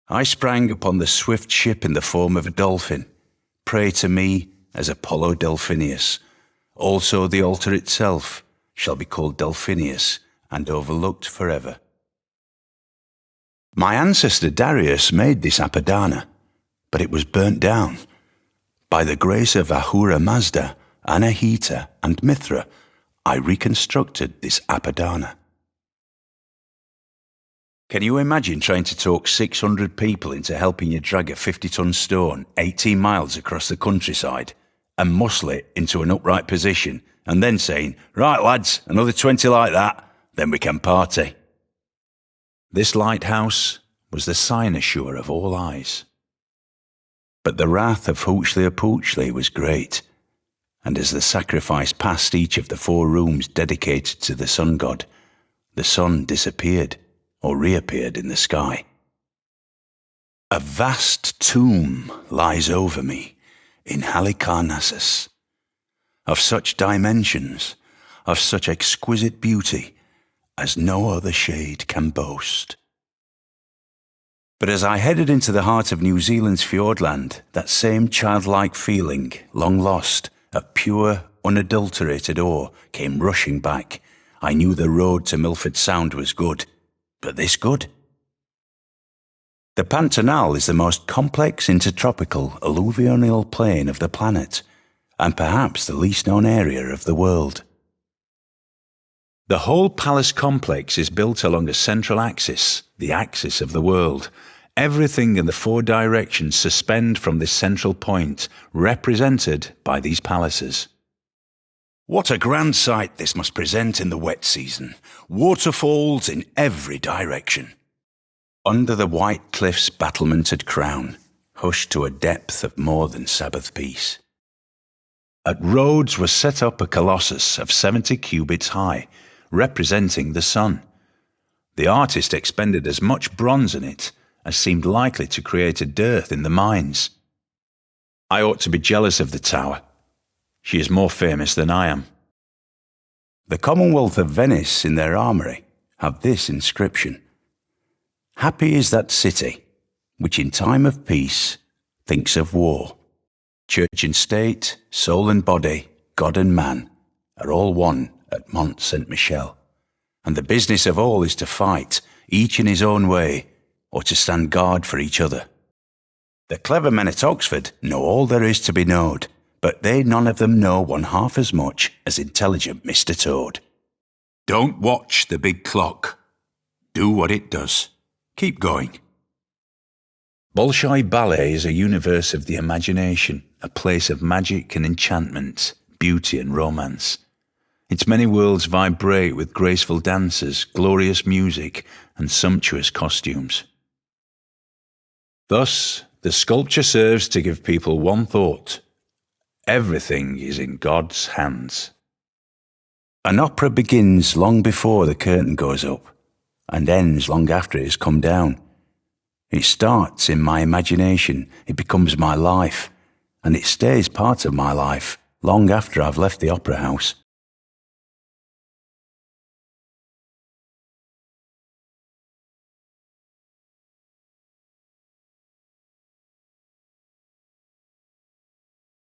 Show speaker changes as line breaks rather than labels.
I sprang upon the swift ship in the form of a dolphin. Pray to me as Apollo Delphinius. Also the altar itself shall be called Delphinius and overlooked forever. My ancestor Darius made this Apadana, but it was burnt down. By the grace of Ahura Mazda, Anahita, and Mithra, I reconstructed this Apadana. Can you imagine trying to talk 600 people into helping you drag a 50-ton stone 18 miles across the countryside and muscle it into an upright position and then saying, "Right lads, another 20 like that, then we can party"? This lighthouse was the cynosure of all eyes. But the wrath of Huitzilopochtli was great, and as the sacrifice passed each of the 4 rooms dedicated to the sun god, the sun disappeared or reappeared in the sky. A vast tomb lies over me in Halicarnassus, of such dimensions, of such exquisite beauty, as no other shade can boast. But as I headed into the heart of New Zealand's Fiordland, that same childlike feeling, long lost, of pure, unadulterated awe came rushing back. I knew the road to Milford Sound was good, but this good? The Pantanal is the most complex intertropical alluvial plain of the planet, and perhaps the least known area of the world. The whole palace complex is built along a central axis, the axis of the world. Everything in the 4 directions suspend from this central point, represented by these palaces. What a grand sight this must present in the wet season. Waterfalls in every direction. Under the white cliff's battlemented crown, hushed to a depth of more than Sabbath peace. At Rhodes was set up a colossus of 70 cubits high, representing the sun. The artist expended as much bronze in it as seemed likely to create a dearth in the mines. I ought to be jealous of the tower. She is more famous than I am. The Commonwealth of Venice in their armoury have this inscription: "Happy is that city which in time of peace thinks of war. Church and state, soul and body, God and man are all one at Mont Saint-Michel, and the business of all is to fight, each in his own way, or to stand guard for each other. The clever men at Oxford know all there is to be knowed, but they none of them know one half as much as intelligent Mr. Toad. Don't watch the big clock. Do what it does. Keep going." Bolshoi Ballet is a universe of the imagination, a place of magic and enchantment, beauty and romance. Its many worlds vibrate with graceful dances, glorious music, and sumptuous costumes. Thus, the sculpture serves to give people one thought: everything is in God's hands. An opera begins long before the curtain goes up, and ends long after it has come down. It starts in my imagination, it becomes my life, and it stays part of my life long after I've left the opera house.